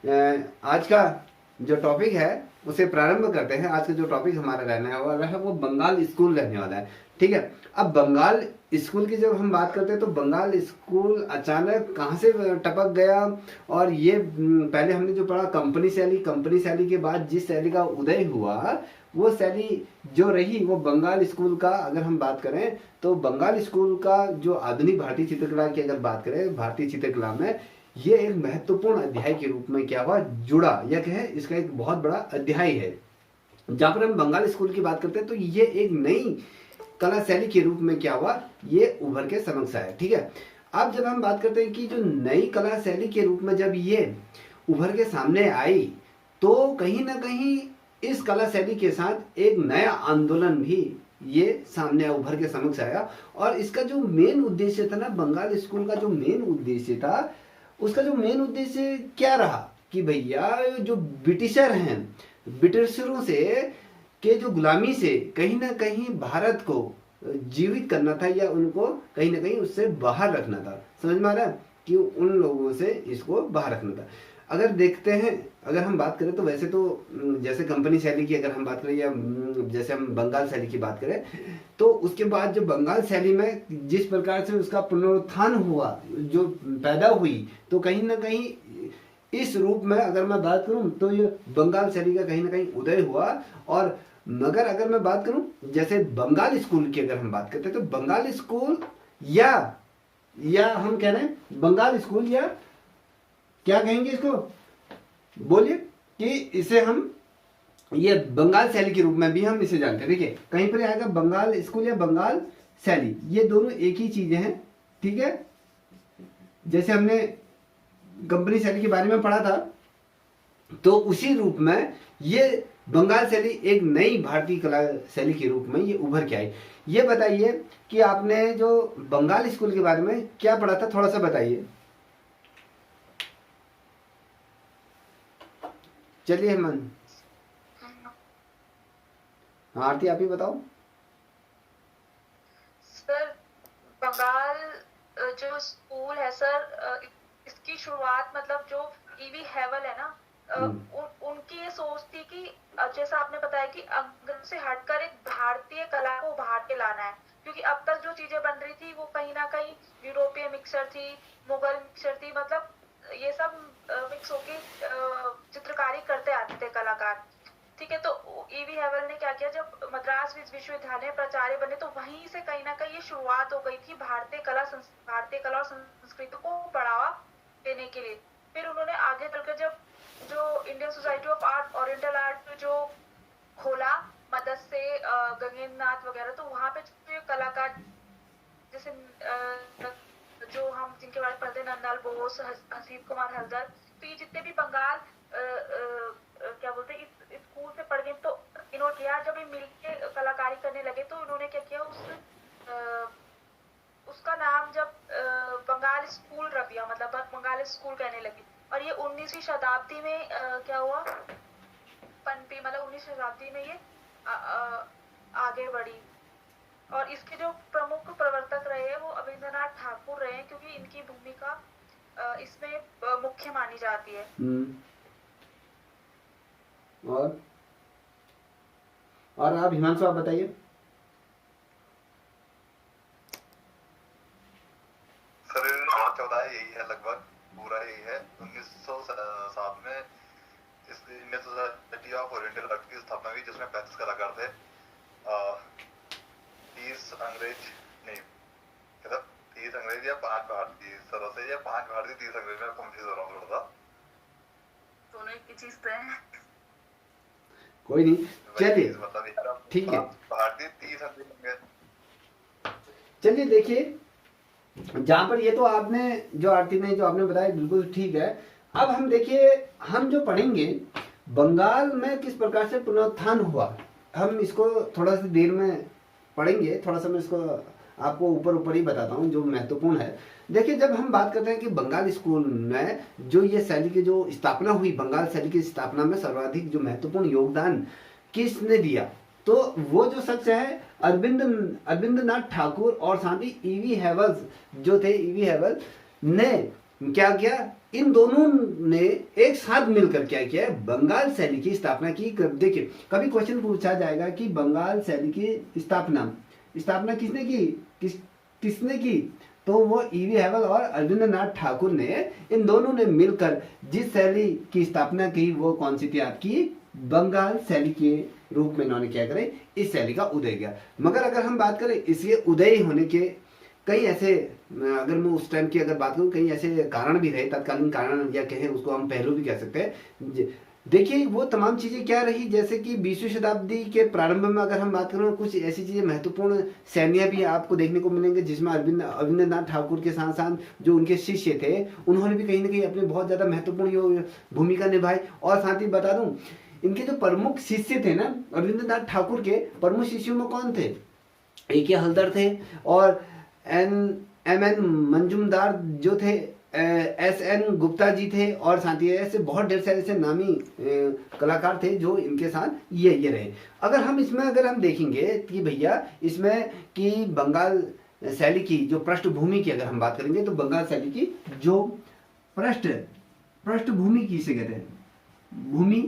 आज का जो टॉपिक है उसे प्रारंभ करते हैं। आज का जो टॉपिक हमारा रहने वाला है वो बंगाल स्कूल रहने वाला है। ठीक है, अब बंगाल स्कूल की जब हम बात करते हैं तो बंगाल स्कूल अचानक कहाँ से टपक गया। और ये पहले हमने जो पढ़ा कंपनी शैली के बाद जिस शैली का उदय हुआ वो शैली जो रही वो बंगाल स्कूल का, अगर हम बात करें तो बंगाल स्कूल का जो आधुनिक भारतीय चित्रकला की अगर बात करें, भारतीय चित्रकला में ये एक महत्वपूर्ण अध्याय के रूप में क्या हुआ, जुड़ा। यह है इसका एक बहुत बड़ा अध्याय है। जहां पर हम बंगाल स्कूल की बात करते हैं तो ये एक नई कला शैली के रूप में क्या हुआ, ये उभर के समक्ष आया। ठीक है, अब जब हम बात करते हैं कि जो नई कला शैली के रूप में जब ये उभर के सामने आई तो कहीं ना कहीं इस कला शैली के साथ एक नया आंदोलन भी ये सामने उभर के समक्ष आया। और इसका जो मेन उद्देश्य था ना, बंगाल स्कूल का जो मेन उद्देश्य था, उसका जो मेन उद्देश्य क्या रहा कि भैया जो ब्रिटिशर हैं, ब्रिटिशरों से के जो गुलामी से कहीं ना कहीं भारत को जीवित करना था या उनको कहीं ना कहीं उससे बाहर रखना था। समझ में आ रहा है कि उन लोगों से इसको बाहर रखना था। अगर देखते हैं, अगर हम बात करें तो वैसे तो जैसे कंपनी शैली की अगर हम बात करें या जैसे हम बंगाल शैली की बात करें तो उसके बाद जो बंगाल शैली में जिस प्रकार से उसका पुनरुत्थान हुआ, जो पैदा हुई, तो कहीं ना कहीं इस रूप में अगर मैं बात करूं तो ये बंगाल शैली का कहीं ना कहीं उदय हुआ। और मगर अगर मैं बात करूं जैसे बंगाल स्कूल की अगर हम बात करते हैं तो बंगाल स्कूल या हम कह रहे हैं बंगाल स्कूल या क्या कहेंगे इसको, बोलिए, कि इसे हम ये बंगाल शैली के रूप में भी हम इसे जानते हैं। देखिए कहीं पर आएगा बंगाल स्कूल या बंगाल शैली, ये दोनों एक ही चीजें हैं। ठीक है, जैसे हमने कंपनी शैली के बारे में पढ़ा था तो उसी रूप में ये बंगाल शैली एक नई भारतीय कला शैली के रूप में ये उभर के आई। ये बताइए कि आपने जो बंगाल स्कूल के बारे में क्या पढ़ा था, थोड़ा सा बताइए। चलिए हेमंत, आरती आप ही बताओ। सर बंगाल जो स्कूल है सर, इसकी शुरुआत मतलब जो ईवी हैवल है ना, उनकी ये सोच थी कि जैसा आपने बताया कि अंग्रेज से हटकर एक भारतीय कला को उभार के लाना है, क्योंकि अब तक जो चीजें बन रही थी वो कहीं ना कहीं यूरोपियन मिक्सचर थी, मुगल मिक्सचर थी, मतलब ये सब मिक्स होके चित्रकारी करते आते थे कलाकार। ठीक है, तो ईवी हैवल ने क्या किया, जब मद्रास विश्वविद्यालय प्राचार्य बने तो वहीं से कहीं ना कहीं ये शुरुआत हो गई थी भारतीय कला और संस्कृति को बढ़ावा देने के लिए। फिर उन्होंने आगे चलकर जब जो Indian society of art, oriental art जो खोला मदद से गगनेंद्र नाथ वगैरह, तो वहां पे जो कलाकार जैसे जो हम जिनके बारे में पढ़ते हैं, नंदलाल बोस, हसीब कुमार हल्दर, तो ये जितने भी बंगाल क्या बोलते हैं इस स्कूल से पढ़ गए, तो इन्होंने किया जब ये मिलके कलाकारी करने लगे तो इन्होंने क्या किया, उसका नाम जब बंगाल स्कूल रख दिया, मतलब बंगाल स्कूल कहने लगे। और ये 19वीं शताब्दी में क्या हुआ, पनपी, मतलब 19वीं शताब्दी में ये आगे बढ़ी। और इसके जो प्रमुख प्रवर्तक रहे हैं वो अविंद्रनाथ ठाकुर रहे हैं, क्योंकि इनकी भूमिका इसमें मुख्य मानी जाती है। और आप हिमांशु आप बताइए। सर 14 यही है, लगभग पूरा यही है। 1907 में इस Indian society of oriental art की स्थापना हुई, जिसमें 35 कलाकार थे। 30 अंग्रेज नहीं, मतलब 30 अंग्रेज या 5 भारतीय सर से, या 5 भारतीय 30 अंग्रेज में कंफ्यूज हो रहा हूँ थोड़ा सा, दोनों एक ही चीज तो है। कोई नहीं, चलिए मतलब ठीक है, भारतीय 30 अंग्रेज। चलिए देखिए, जहां पर ये तो आपने जो आरती ने जो आपने बताया बिल्कुल ठीक है। अब हम देखिए, हम जो पढ़ेंगे बंगाल में किस प्रकार से पुनरुत्थान हुआ, हम इसको थोड़ा सा देर में पढ़ेंगे। थोड़ा सा मैं इसको आपको ऊपर ही बताता हूँ जो महत्वपूर्ण है। देखिए जब हम बात करते हैं कि बंगाल स्कूल में जो ये शैली की जो स्थापना हुई, बंगाल शैली की स्थापना में सर्वाधिक जो महत्वपूर्ण योगदान किसने दिया, तो वो जो शख्स है अरविंद नाथ ठाकुर और साथ ही ईवी हैवल्स जो थे, ईवी हैवल ने क्या किया, इन दोनों ने एक साथ मिलकर क्या किया, बंगाल शैली की स्थापना की। देखिए कभी क्वेश्चन पूछा जाएगा कि बंगाल शैली की स्थापना किसने की, किसने की, तो वो ईवी हैवल और अरविंद्रनाथ ठाकुर ने, इन दोनों ने मिलकर जिस शैली की स्थापना की वो कौन सी थी आपकी, बंगाल शैली के रूप में इन्होंने क्या करे, इस शैली का उदय किया। मगर अगर हम बात करें इसके उदय होने के कई ऐसे, अगर मैं उस टाइम की अगर बात करूं, कई ऐसे कारण भी रहे, तत्कालीन कारण या कहें उसको हम पहलू भी कह सकते हैं। देखिए वो तमाम चीजें क्या रही, जैसे कि 20वीं शताब्दी के प्रारंभ में अगर हम बात करें, कुछ ऐसी चीजें महत्वपूर्ण सैन्य भी आपको देखने को मिलेंगे, जिसमें अरविंद्रनाथ ठाकुर के साथ साथ जो उनके शिष्य थे उन्होंने भी कहीं ना कहीं अपनी बहुत ज्यादा महत्वपूर्ण भूमिका निभाई। और साथ ही बता दूं, इनके जो प्रमुख शिष्य थे ना अरविंद्रनाथ ठाकुर के, प्रमुख शिष्यों में कौन थे, ए के हल्दर थे, और एम एन मंजुमदार जो थे, एस.एन. गुप्ता जी थे, और साथ ही ऐसे बहुत ढेर सारे ऐसे नामी कलाकार थे जो इनके साथ ये रहे। अगर हम इसमें अगर हम देखेंगे कि भैया इसमें कि बंगाल शैली की जो पृष्ठभूमि की अगर हम बात करेंगे, तो बंगाल शैली की जो पृष्ठभूमि किसे कहते हैं, भूमि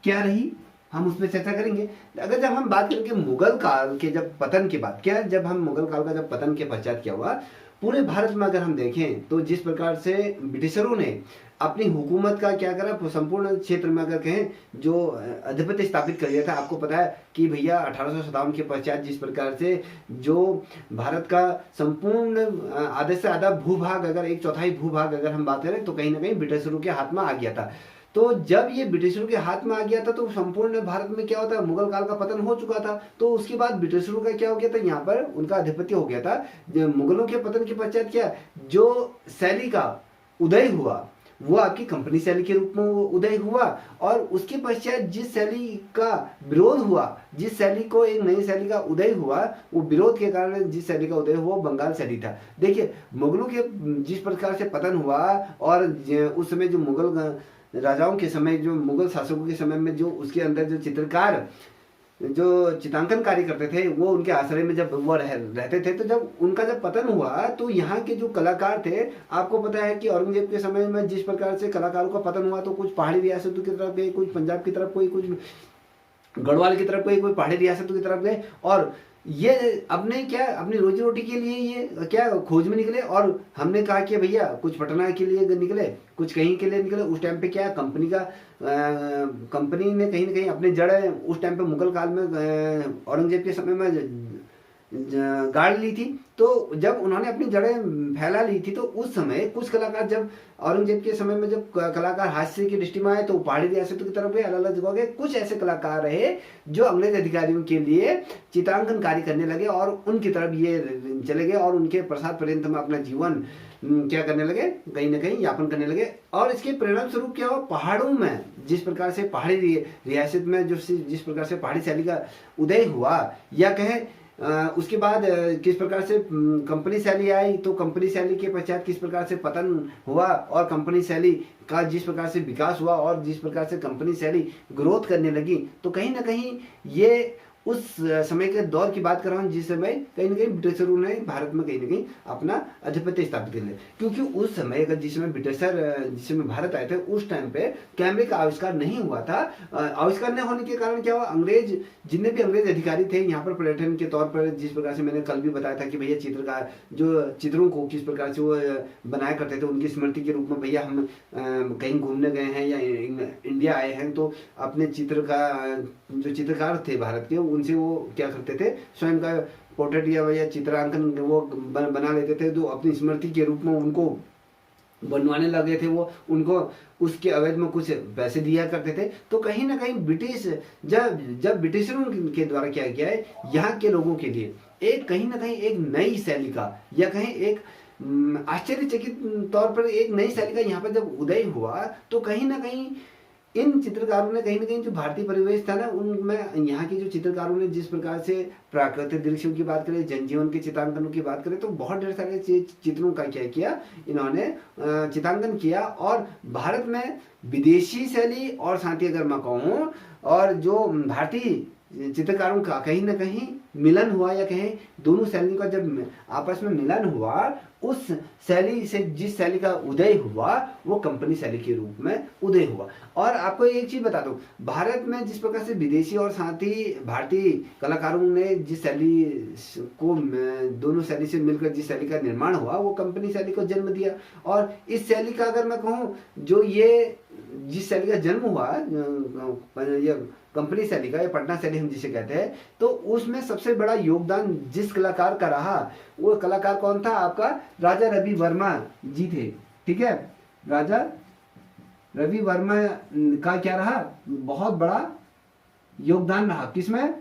क्या रही, हम उस पर चर्चा करेंगे। अगर जब हम बात करेंगे मुगल काल के जब पतन के बाद, क्या जब हम मुगल काल का जब पतन के पश्चात क्या हुआ, पूरे भारत में अगर हम देखें तो जिस प्रकार से ब्रिटिशरों ने अपनी हुकूमत का क्या करा, संपूर्ण क्षेत्र में अगर कहें जो आधिपत्य स्थापित कर दिया था। आपको पता है कि भैया 1857 के पश्चात जिस प्रकार से जो भारत का संपूर्ण आधे से आधा भूभाग, अगर 1/4 भूभाग अगर हम बात करें, तो कहीं ना कहीं ब्रिटिशरों के हाथ में आ गया था। तो जब ये ब्रिटिशरों के हाथ में आ गया था तो संपूर्ण भारत में क्या होता है, मुगल काल का पतन हो चुका था। तो उसके बाद ब्रिटिशरों का क्या हो गया था, यहाँ पर उनका आधिपत्य हो गया था। मुगलों के पतन के पश्चात क्या, जो शैली का उदय हुआ वो आपकी कंपनी शैली के रूप में उदय हुआ, और उसके पश्चात जिस शैली का विरोध हुआ, जिस शैली को एक नई शैली का उदय हुआ, वो विरोध के कारण जिस शैली का उदय हुआ बंगाल शैली था। देखिए मुगलों के जिस प्रकार से पतन हुआ, और उस समय जो मुगल राजाओं के समय, जो मुगल शासकों के समय में जो उसके अंदर जो चित्रकार जो चित्रांकन कार्य करते थे, वो उनके आश्रय में जब वो रहते थे, तो जब उनका जब पतन हुआ तो यहाँ के जो कलाकार थे, आपको पता है कि औरंगजेब के समय में जिस प्रकार से कलाकारों का पतन हुआ, तो कुछ पहाड़ी रियासतों की तरफ गए, कुछ पंजाब की तरफ, कोई कुछ गढ़वाल की तरफ गए, कोई पहाड़ी रियासतों की तरफ गए, और ये अपने क्या अपनी रोजी रोटी के लिए ये क्या खोज में निकले। और हमने कहा कि भैया कुछ पटना के लिए निकले, कुछ कहीं के लिए निकले। उस टाइम पे क्या कंपनी ने कहीं ना कहीं अपने जड़ उस टाइम पे मुगल काल में औरंगजेब के समय में गाड़ ली थी। तो जब उन्होंने अपनी जड़ें फैला ली थी, तो उस समय कुछ कलाकार, जब औरंगजेब के समय में जब कलाकार हास्य की दृष्टि में आए, तो पहाड़ी रियासतों की तरफ गए, अलग अलग जगह गए। कुछ ऐसे कलाकार रहे जो अंग्रेज अधिकारियों के लिए चित्रांकन कार्य करने लगे, और उनकी तरफ ये चले गए, और उनके प्रसाद पर्यंत में अपना जीवन क्या करने लगे, कहीं ना कहीं यापन करने लगे। और इसके परिणाम स्वरूप क्या हुआ, पहाड़ों में जिस प्रकार से पहाड़ी रियासत में जिस प्रकार से पहाड़ी शैली का उदय हुआ, या कहें उसके बाद किस प्रकार से कंपनी शैली आई, तो कंपनी शैली के पश्चात किस प्रकार से पतन हुआ, और कंपनी शैली का जिस प्रकार से विकास हुआ, और जिस प्रकार से कंपनी शैली ग्रोथ करने लगी, तो कहीं ना कहीं ये उस समय के दौर की बात कर रहा हूँ, जिस समय कहीं ना कहीं ब्रिटिशरों ने भारत में कहीं ना कहीं अपना आधिपत्य स्थापित कर लिया। क्योंकि उस समय अगर जिस समय भारत आए थे, उस टाइम पे कैमरे का आविष्कार नहीं हुआ था। आविष्कार न होने के कारण क्या हुआ, जितने भी अंग्रेज अधिकारी थे यहाँ पर पर्यटन के तौर पर, जिस प्रकार से मैंने कल भी बताया था कि भैया चित्रकार जो चित्रों को किस प्रकार से वो बनाया करते थे, उनकी स्मृति के रूप में, भैया हम कहीं घूमने गए हैं या इंडिया आए हैं, तो अपने जो चित्रकार थे भारत के, उनसे वो क्या करते थे, स्वयं का पोर्ट्रेट या चित्रांकन वो बना लेते थे, जो अपनी स्मृति के रूप में उनको बनवाने लगे थे। वो उनको उसके अवैध में कुछ पैसे दिया करते थे। तो कहीं ना कहीं ब्रिटिश जब ब्रिटिशरों के द्वारा क्या किया है, यहाँ के लोगों के लिए एक कहीं ना कहीं एक नई शैली का, या कहीं एक आश्चर्यचकित तौर पर एक नई शैली का यहाँ पर जब उदय हुआ, तो कहीं ना कहीं इन चित्रकारों ने कहीं ना कहीं जो भारतीय परिवेश था ना, उनमें यहाँ के जो चित्रकारों ने जिस प्रकार से प्राकृतिक दृश्यों की बात करें, जनजीवन के चित्रांकनों की बात करें, तो बहुत ढेर सारे चित्रों का क्या किया इन्होंने चित्रांकन किया। और भारत में विदेशी शैली और साथ ही अगर मैं कहूँ, और जो भारतीय चित्रकारों का कहीं ना कहीं मिलन हुआ, या कहें दोनों शैलियों का जब आपस में मिलन हुआ, उस शैली से जिस शैली का उदय हुआ वो कंपनी शैली के रूप में उदय हुआ। और आपको एक चीज बता दूं, भारत में जिस प्रकार से विदेशी और साथ ही भारतीय कलाकारों ने जिस शैली को, दोनों शैली से मिलकर जिस शैली का निर्माण हुआ वो कंपनी शैली को जन्म दिया। और इस शैली का अगर मैं कहूँ, जो ये जिस शैली का जन्म हुआ, ये कंपनी शैली का, या पटना शैली हम जिसे कहते हैं, तो उसमें सबसे बड़ा योगदान जिस कलाकार का रहा, वो कलाकार कौन था? आपका राजा रवि वर्मा जी थे। ठीक है, राजा रवि वर्मा का क्या रहा? बहुत बड़ा योगदान रहा किसमें?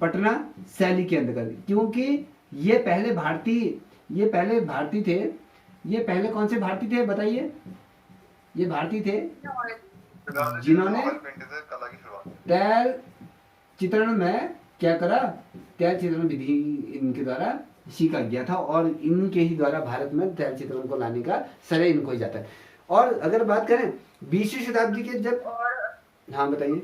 पटना शैली के अंतर्गत, क्योंकि ये पहले भारतीय थे। ये पहले कौन से भारतीय थे बताइए? ये भारतीय थे जिन्होंने कला की शुरुआत तैल चित्रण में क्या करा? तैल चित्रण विधि इनके द्वारा सीखा गया था, और इनके ही द्वारा भारत में तैल चित्रण को लाने का श्रेय इनको ही जाता है। और अगर बात करें 20वीं शताब्दी के जब, हाँ बताइए।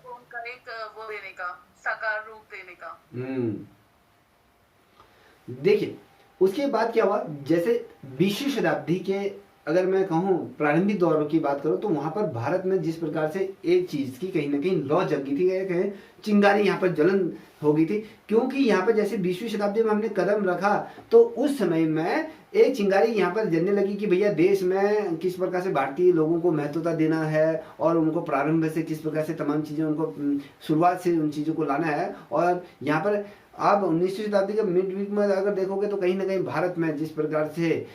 उनका एक वो देने का, साकार रूप देने का। देखिए उसके बाद क्या हुआ, जैसे 20वीं शताब्दी के अगर मैं कहूँ प्रारंभिक दौर की बात करूँ, तो वहां पर भारत में जिस प्रकार से एक चीज की कहीं ना कहीं लौ जग गई थी, कहें चिंगारी यहाँ पर जलन हो गई थी, क्योंकि यहाँ पर जैसे 20वीं शताब्दी में हमने कदम रखा, तो उस समय में एक चिंगारी यहाँ पर जलने लगी कि भैया देश में किस प्रकार से भारतीय लोगों को महत्वता देना है, और उनको प्रारंभ से किस प्रकार से तमाम चीजें, उनको शुरुआत से उन चीजों को लाना है। और यहाँ पर आप 19वीं शताब्दी के मिड वीक में अगर देखोगे, तो कहीं ना कहीं भारत में जिस प्रकार से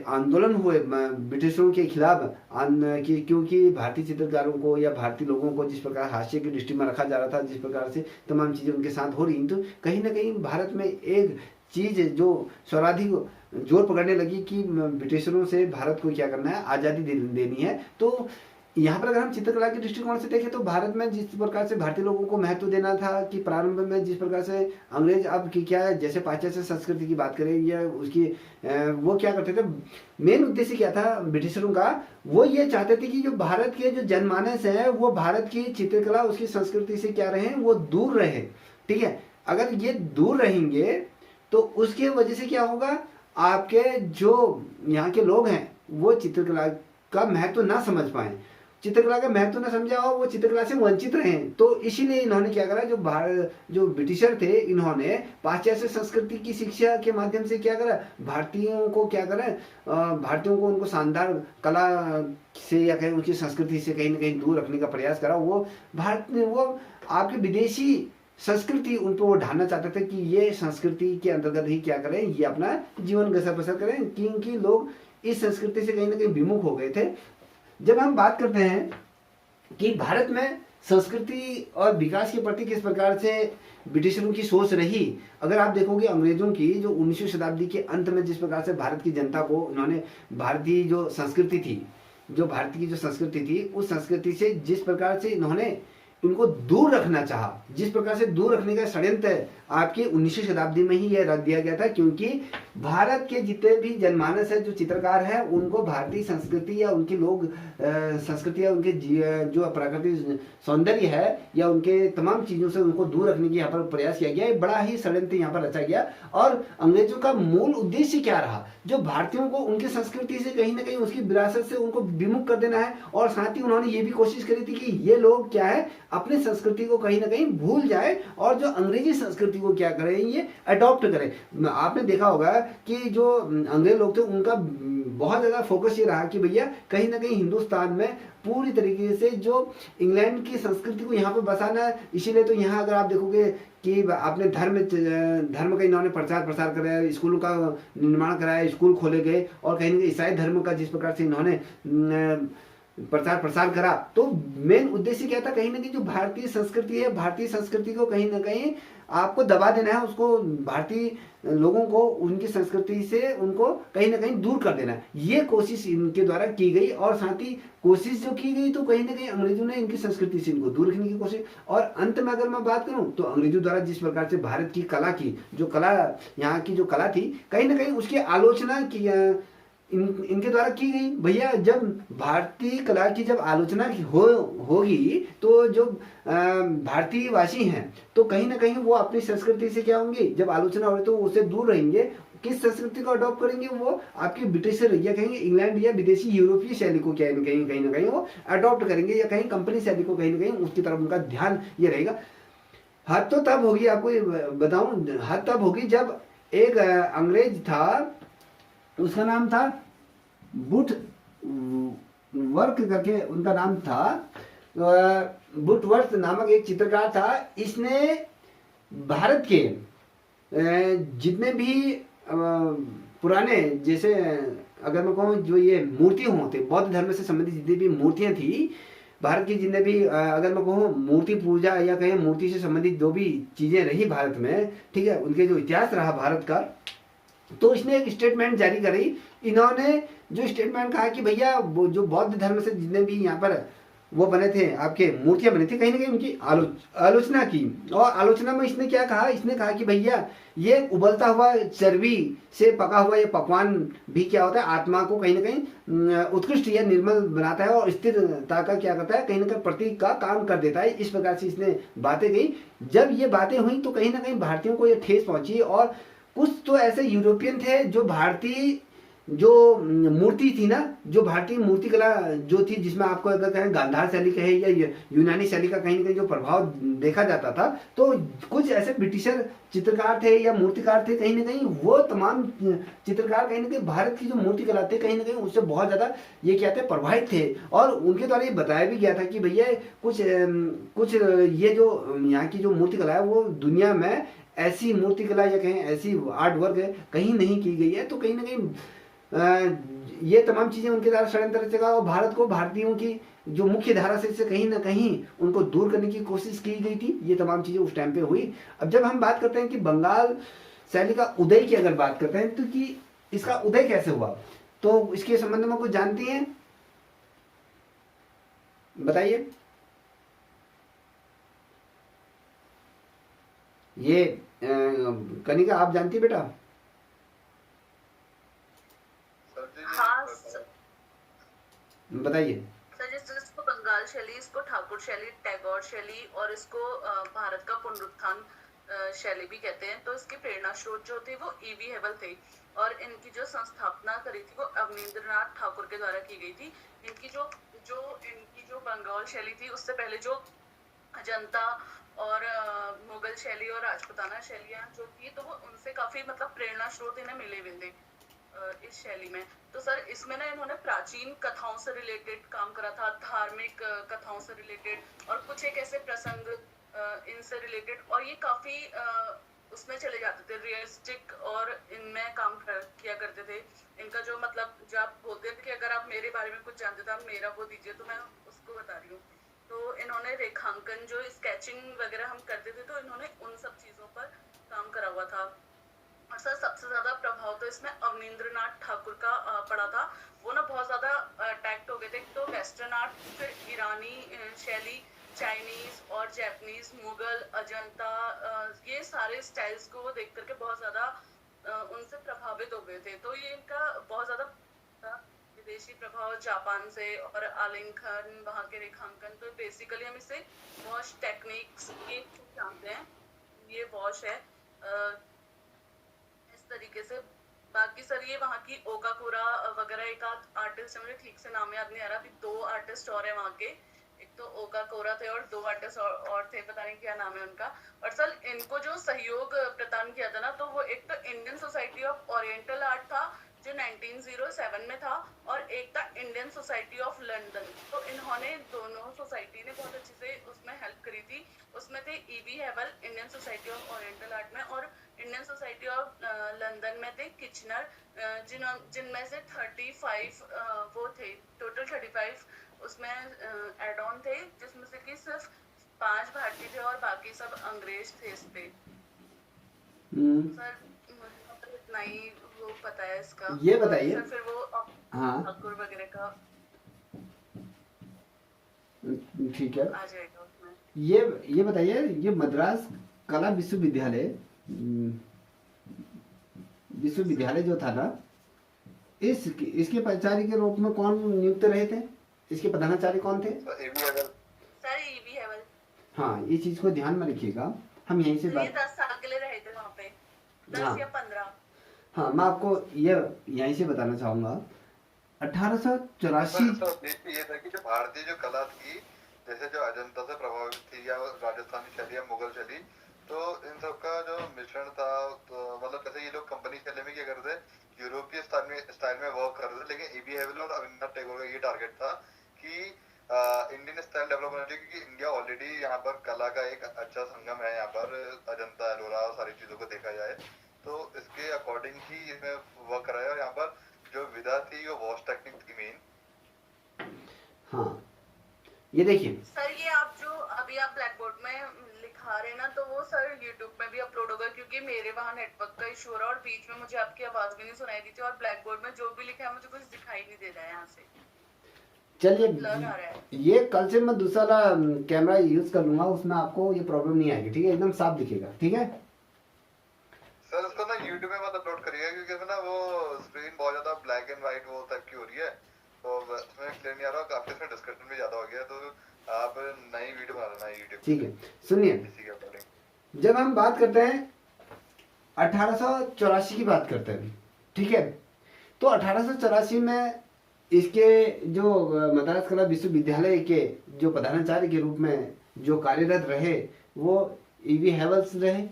आंदोलन हुए ब्रिटिशरों के खिलाफ, क्योंकि भारतीय चित्रकारों को या भारतीय लोगों को जिस प्रकार हाशिए की दृष्टि में रखा जा रहा था, जिस प्रकार से तमाम चीजें उनके साथ हो रही, तो कहीं ना कहीं भारत में एक चीज जो स्वराधिक जोर पकड़ने लगी कि ब्रिटिशरों से भारत को क्या करना है, आजादी देनी है। तो यहाँ पर अगर हम चित्रकला के दृष्टिकोण से देखें, तो भारत में जिस प्रकार से भारतीय लोगों को महत्व देना था, कि प्रारंभ में जिस प्रकार से अंग्रेज, अब की क्या है, जैसे पाश्चात्य संस्कृति की बात करें या उसकी, वो क्या करते थे, मेन उद्देश्य क्या था ब्रिटिशरों का? वो ये चाहते थे कि जो भारत के जो जनमानस है, वो भारत की चित्रकला, उसकी संस्कृति से क्या रहे, वो दूर रहे। ठीक है, अगर ये दूर रहेंगे तो उसके वजह से क्या होगा, आपके जो यहाँ के लोग हैं वो चित्रकला का महत्व ना समझ पाए, चित्रकला का महत्व न समझा हो, वो चित्रकला से वंचित रहे। तो इसीलिए इन्होंने क्या करा, जो ब्रिटिशर थे, इन्होंने पाश्चात्य संस्कृति की शिक्षा के माध्यम से क्या करा, भारतीयों को क्या करा, भारतीयों को उनको शानदार कला से या कहीं उनकी संस्कृति से कहीं ना कहीं दूर रखने का प्रयास करा। वो आपके विदेशी संस्कृति उन पर वो ढालना चाहते थे कि ये संस्कृति के अंतर्गत ही क्या करें, ये अपना जीवन बसर बसर करें, क्योंकि लोग इस संस्कृति से कहीं ना कहीं विमुख हो गए थे। जब हम बात करते हैं कि भारत में संस्कृति और विकास के प्रति किस प्रकार से ब्रिटिशरों की सोच रही, अगर आप देखोगे अंग्रेजों की जो 19वीं शताब्दी के अंत में जिस प्रकार से भारत की जनता को उन्होंने भारतीय जो संस्कृति थी, उस संस्कृति से जिस प्रकार से इन्होंने उनको दूर रखना चाहा, जिस प्रकार से दूर रखने का षड्यंत्र आपकी 19वीं शताब्दी में ही यह रख दिया गया था, क्योंकि भारत के जितने भी जनमानस है, जो चित्रकार है, उनको भारतीय संस्कृति या उनकी लोग संस्कृति या उनके जो प्राकृतिक सौंदर्य है या उनके तमाम चीजों से उनको दूर रखने की यहाँ पर प्रयास किया गया। बड़ा ही षड्यंत्र यहाँ पर रचा गया। और अंग्रेजों का मूल उद्देश्य क्या रहा, जो भारतीयों को उनकी संस्कृति से कहीं ना कहीं उसकी विरासत से उनको विमुख कर देना है। और साथ ही उन्होंने ये भी कोशिश करी थी कि ये लोग क्या है, अपनी संस्कृति को कहीं ना कहीं भूल जाए और जो अंग्रेजी संस्कृति को क्या करें, ये अडॉप्ट करें। आपने देखा होगा कि जो अंग्रेज लोग थे उनका बहुत ज्यादा फोकस ये रहा कि भैया कहीं ना कहीं हिंदुस्तान में पूरी तरीके से जो इंग्लैंड की संस्कृति को यहाँ पर बसाना है। इसीलिए तो यहाँ अगर आप देखोगे कि आपने धर्म का इन्होंने प्रचार प्रसार कराया, स्कूलों का निर्माण कराया, स्कूल खोले गए, और कहीं ना कहीं ईसाई धर्म का जिस प्रकार से इन्होंने प्रचार प्रसार करा, तो मेन उद्देश्य क्या था, कहीं ना कहीं जो भारतीय संस्कृति है, भारतीय संस्कृति को कहीं ना कहीं आपको दबा देना है, उसको भारतीय लोगों को उनकी संस्कृति से उनको कहीं ना कहीं दूर कर देना है। ये कोशिश इनके द्वारा की गई। और साथ ही कोशिश जो की गई तो कहीं ना कहीं अंग्रेजों ने इनकी संस्कृति से इनको दूर रखने की कोशिश। और अंत में अगर मैं बात करूं तो अंग्रेजों द्वारा जिस प्रकार से भारत की कला की जो कला, यहाँ की जो कला थी, कहीं ना कहीं उसकी आलोचना की इनके द्वारा की गई। भैया जब भारतीय कला की जब आलोचना होगी तो जो भारतीय वासी हैं तो कहीं ना कहीं वो अपनी संस्कृति से क्या होंगे, जब आलोचना हो रही तो उससे दूर रहेंगे। किस संस्कृति को अडॉप्ट करेंगे, वो आपकी ब्रिटिशर या कहीं इंग्लैंड या विदेशी यूरोपीय शैली को क्या कहीं ना कहीं वो अडॉप्ट करेंगे, या कहीं कंपनी शैली को कहीं ना कहीं उसकी तरफ उनका ध्यान ये रहेगा। हद तो तब होगी, आपको बताऊं, हद तब होगी जब एक अंग्रेज था, उसका नाम था बुट वर्क करके उनका नाम था, बुटवर्थ नामक एक चित्रकार था। इसने भारत के जितने भी पुराने, जैसे अगर मैं कहूँ जो ये मूर्तियाँ होते बौद्ध धर्म से संबंधित जितनी भी मूर्तियाँ थी भारत की, जितने भी अगर मैं कहूँ मूर्ति पूजा या कहीं मूर्ति से संबंधित जो भी चीज़ें रही भारत में, ठीक है, उनके जो इतिहास रहा भारत का, तो इसने एक स्टेटमेंट जारी करी। इन्होंने जो स्टेटमेंट कहा कि भैया वो जो बौद्ध धर्म से जितने भी यहाँ पर वो बने थे, आपके मूर्तियां बनी थी, कहीं ना कहीं उनकी आलोचना की। और आलोचना में इसने क्या कहा, इसने कहा कि भैया ये उबलता हुआ चर्बी से पका हुआ ये पकवान भी क्या होता है, आत्मा को कहीं ना कहीं उत्कृष्ट या निर्मल बनाता है और स्थिरता का क्या करता है, कहीं ना कहीं प्रतीक का काम कर देता है। इस प्रकार से इसने बातें कही। जब ये बातें हुई तो कहीं ना कहीं भारतीयों को ये ठेस पहुंची, और कुछ तो ऐसे यूरोपियन थे जो भारतीय जो मूर्ति थी ना, जो भारतीय मूर्ति कला जो थी, जिसमें आपको अगर कहें गांधार शैली कहे या यूनानी शैली का कहीं ना कहीं जो प्रभाव देखा जाता था, तो कुछ ऐसे ब्रिटिशर चित्रकार थे या मूर्तिकार थे, कहीं ना कहीं वो तमाम चित्रकार कहीं ना कहीं भारत की जो मूर्ति कला थे कहीं ना कहीं उससे बहुत ज़्यादा ये क्या थे, प्रभावित थे। और उनके द्वारा ये बताया भी गया था कि भैया कुछ ये जो यहाँ की जो मूर्ति कला है वो दुनिया में ऐसी मूर्ति कला या कहीं ऐसी आर्ट वर्क कहीं नहीं की गई है। तो कहीं ना कहीं ये तमाम चीजें उनके द्वारा षड्यंत्र चला और भारत को, भारतीयों की जो मुख्य धारा से कहीं ना कहीं उनको दूर करने की कोशिश की गई थी। ये तमाम चीजें उस टाइम पे हुई। अब जब हम बात करते हैं कि बंगाल शैली का उदय की अगर बात करते हैं तो कि इसका उदय कैसे हुआ, तो इसके संबंध में कुछ जानती हैं, बताइए। ये कनिका आप जानती है बेटा? हाँ बताइए। सर, जैसे इसको बंगाल शैली, इसको ठाकुर शैली, टैगोर शैली और इसको भारत का पुनरुत्थान शैली भी कहते हैं। तो इसके प्रेरणा स्रोत जो थे वो ईवी हेवल थे, और इनकी जो संस्थापना करी थी वो अवनींद्रनाथ ठाकुर के द्वारा की गई थी। इनकी जो बंगाल शैली थी, उससे पहले जो अजंता और मुगल शैली और राजपूताना शैलियाँ जो थी, तो वो उनसे काफी मतलब प्रेरणा स्रोत इन्हें मिले हुए थे इस शैली में। तो सर इसमें ना इन्होंने प्राचीन कथाओं से रिलेटेड काम करा था, धार्मिक कथाओं से रिलेटेड, और कुछ एक ऐसे प्रसंग इनसे रिलेटेड, और ये काफी उसमें चले जाते थे रियलिस्टिक, और इनमें काम किया करते थे। इनका जो मतलब जो आप बोलते हैं कि अगर आप मेरे बारे में कुछ जानते थे आप मेरा वो दीजिए, तो मैं उसको बता रही हूँ। तो इन्होंने रेखांकन जो स्केचिंग वगैरह हम करते थे, तो इन्होंने उन सब चीजों पर काम करा हुआ था। और सर सबसे ज्यादा प्रभाव तो इसमें अवनींद्रनाथ ठाकुर का पड़ा था। वो ना बहुत ज्यादा अटैक्ट हो गए थे। तो वेस्टर्न आर्ट, फिर ईरानी शैली, चाइनीज और जापानीज, मुगल, अजंता, ये सारे स्टाइल्स को वो देख करके बहुत ज्यादा उनसे प्रभावित हो गए थे। तो ये इनका बहुत ज्यादा विदेशी प्रभाव जापान से, और आलेखन, वहाँ के रेखांकन। तो बेसिकली हम इसे वॉश टेक्निक्स ये जानते हैं, ये वॉश है इस तरीके से। बाकी सर ये वहाँ की ओकाकुरा वगैरह, एक आर्टिस्ट है, मुझे ठीक से नाम याद नहीं आ रहा, अभी 2 आर्टिस्ट और है वहाँ के, एक तो ओकाकोरा थे और 2 आर्टिस्ट और थे, पता नहीं क्या नाम है उनका। और सर इनको जो सहयोग प्रदान किया था ना, तो वो एक तो Indian society of oriental art था जो 1907 में था, और एक था इंडियन सोसाइटी ऑफ लंदन। तो इन्होंने दोनों सोसाइटी ने बहुत अच्छे से उसमें हेल्प करी थी। उसमें थे E B Havell Indian society of oriental art में, और इंडियन सोसाइटी ऑफ लंदन में थे किचनर, जिनमें से 35 वो थे, टोटल 35 उसमें एड ऑन थे, जिसमें से कि सिर्फ 5 भारतीय थे और बाकी सब अंग्रेज थे इस पे। सर मुझे इतना ही वो पता है इसका। ये बताइए। सर फिर वो हाँ ठाकुर वगैरह का ठीक है, आ जाएगा उसमें। ये बताइए, ये मद्रास कला विश्वविद्यालय जो था ना, इसके प्राचार्य के रूप में कौन नियुक्त रहे थे? इसके प्रधानाचार्य कौन थे? A B Havell. Sir E B Havell. हाँ, ये चीज को ध्यान में रखिएगा। हम यहीं से ये बात 10 साल के लिए रहे थे वहाँ पे, 10 हाँ। या 15। हाँ, मैं आपको ये यहीं से बताना चाहूंगा 1884। ये था कि जो भारतीय जो कला थी, जैसे जो अजंता से प्रभावित थी या राजस्थानी शैली या मुगल शैली, तो इन सब का जो मिश्रण था, तो मतलब जैसे ये लोग कंपनी शैली में क्या करते, यूरोपीय स्टाइल में वर्क कर रहे थे, लेकिन एबी हेवल और रविन्द्रनाथ टैगोर का ये टारगेट था कि इंडियन स्टाइल डेवलप होना चाहिए, क्योंकि इंडिया ऑलरेडी यहाँ पर कला का एक अच्छा संगम है। यहाँ पर अजंता, एलोरा सारी चीजों को देखा जाए तो इसके अकॉर्डिंग ही इसमें वर्क कराया। और यहाँ पर जो विधा थी वो वॉश टेक्निक थी मेन। हाँ, ये देखिए सर, ये आप जो अभी आप ब्लैक बोर्ड में लिखा रहे हैं ना, तो वो सर यूट्यूब में भी अपलोड होगा, क्योंकि मेरे वहाँ नेटवर्क का इशू हो रहा है और बीच में मुझे आपकी आवाज भी नहीं सुनाई दी थी, और ब्लैक बोर्ड में जो भी लिखा है मुझे कुछ दिखाई नहीं दे रहा है यहाँ से। चलिए, ब्लर आ रहा है। ये कल से मैं दूसरा वाला कैमरा यूज कर लूंगा, उसमें आपको ये प्रॉब्लम नहीं आएगी। ठीक है, एकदम साफ दिखेगा। ठीक है सर, उसको ना यूट्यूब में मत अपलोड करिएगा, क्योंकि इसमें ना वो स्क्रीन बहुत ज्यादा ब्लैक एंड व्हाइट वो टाइप की हो रही है, तो उसमें क्लियर नहीं आ रहा। काफी इसमें डिस्कशन भी ज्यादा हो गया, तो आप नई वीडियो बना लेना यूट्यूब। ठीक है, सुनिए, इसी के अकॉर्डिंग जब हम बात करते हैं 1884 की बात करते हैं, ठीक है, तो 1884 में इसके जो मद्रास कला विश्वविद्यालय के जो प्रधानाचार्य के रूप में जो कार्यरत रहे वो ईवी हेवल्स रहे।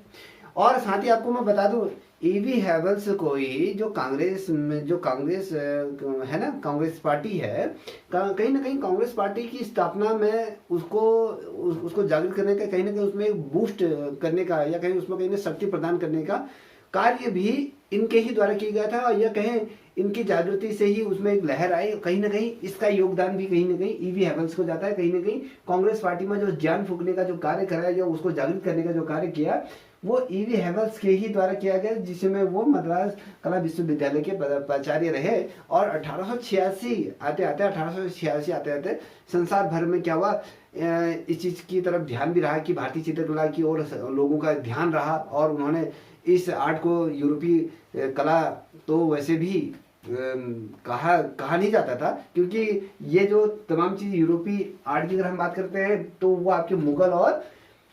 और साथ ही आपको मैं बता दूं, ईवी हेवल्स को ही जो कांग्रेस में जो कांग्रेस है ना, कांग्रेस पार्टी है, कहीं ना कहीं कांग्रेस पार्टी की स्थापना में उसको जागृत करने का, कहीं ना कहीं उसमें बूस्ट करने का, या कहीं उसमें कहीं शक्ति प्रदान करने का कार्य भी इनके ही द्वारा किया गया था। और यह कहें इनकी जागृति से ही उसमें एक लहर आई। कहीं ना कहीं इसका योगदान भी कहीं ना कहीं ईवी हेवल्स को जाता है। कहीं ना कहीं कांग्रेस पार्टी में जो ज्ञान फूकने का जो कार्य कराया, जो उसको जागृत करने का जो कार्य किया, वो ईवी हेवल्स के ही द्वारा किया गया, जिसमें वो मद्रास कला विश्वविद्यालय के प्राचार्य रहे। और 1886 आते आते संसार भर में क्या हुआ, इस चीज की तरफ ध्यान भी रहा कि भारतीय चित्रकला की ओर लोगों का ध्यान रहा, और उन्होंने इस आर्ट को यूरोपीय कला तो वैसे भी कहा नहीं जाता था, क्योंकि ये जो तमाम चीज यूरोपीय आर्ट की अगर हम बात करते हैं तो वो आपके मुगल और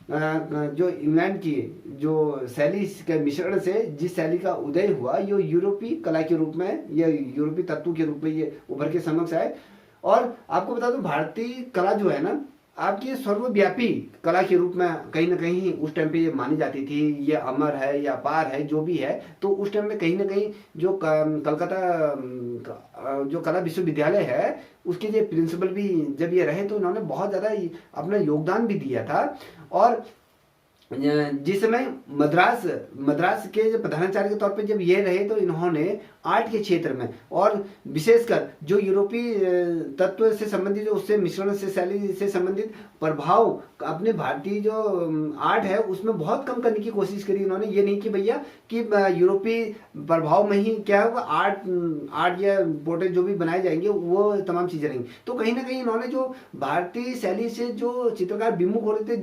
जो इंग्लैंड की जो शैली के मिश्रण से जिस शैली का उदय हुआ, ये यूरोपीय कला के रूप में, ये यूरोपीय तत्व के रूप में ये उभर के समक्ष आए। और आपको बता दूं, भारतीय कला जो है ना, आपकी सर्वव्यापी कला के रूप में कहीं ना कहीं उस टाइम पे ये मानी जाती थी, ये अमर है या अपार है, जो भी है। तो उस टाइम में कहीं ना कहीं जो कलकत्ता जो कला विश्वविद्यालय है, उसके जो प्रिंसिपल भी जब ये रहे, तो उन्होंने बहुत ज़्यादा अपना योगदान भी दिया था। और जिस समय मद्रास के जो प्रधानाचार्य के तौर पे जब ये रहे, तो इन्होंने आर्ट के क्षेत्र में, और विशेषकर जो यूरोपीय तत्व से संबंधित, जो उससे मिश्रण से शैली से संबंधित प्रभाव अपने भारतीय जो आर्ट है उसमें बहुत कम करने की कोशिश करी इन्होंने। ये नहीं कि भैया कि यूरोपीय प्रभाव में ही क्या होगा, आर्ट या पोर्ट्रेट जो भी बनाए जाएंगे वो तमाम चीजें रहेंगी। तो कहीं ना कहीं इन्होंने जो भारतीय शैली से जो चित्रकार विमुख हो रहे थे,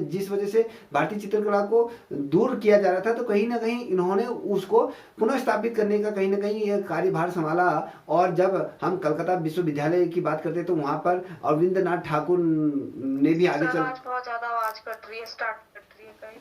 जिस वजह से भारतीय चित्रकला को दूर किया जा रहा था, तो कहीं ना कहीं इन्होंने उसको पुनः स्थापित करने का कहीं ना कहीं यह कार्यभार संभाला। और जब हम कलकत्ता विश्वविद्यालय की बात करते हैं, तो वहां पर अरविंद नाथ ठाकुर ने भी आगे चल, बहुत ज्यादा आवाज कट रही है, स्टार्ट कट रही है कहीं।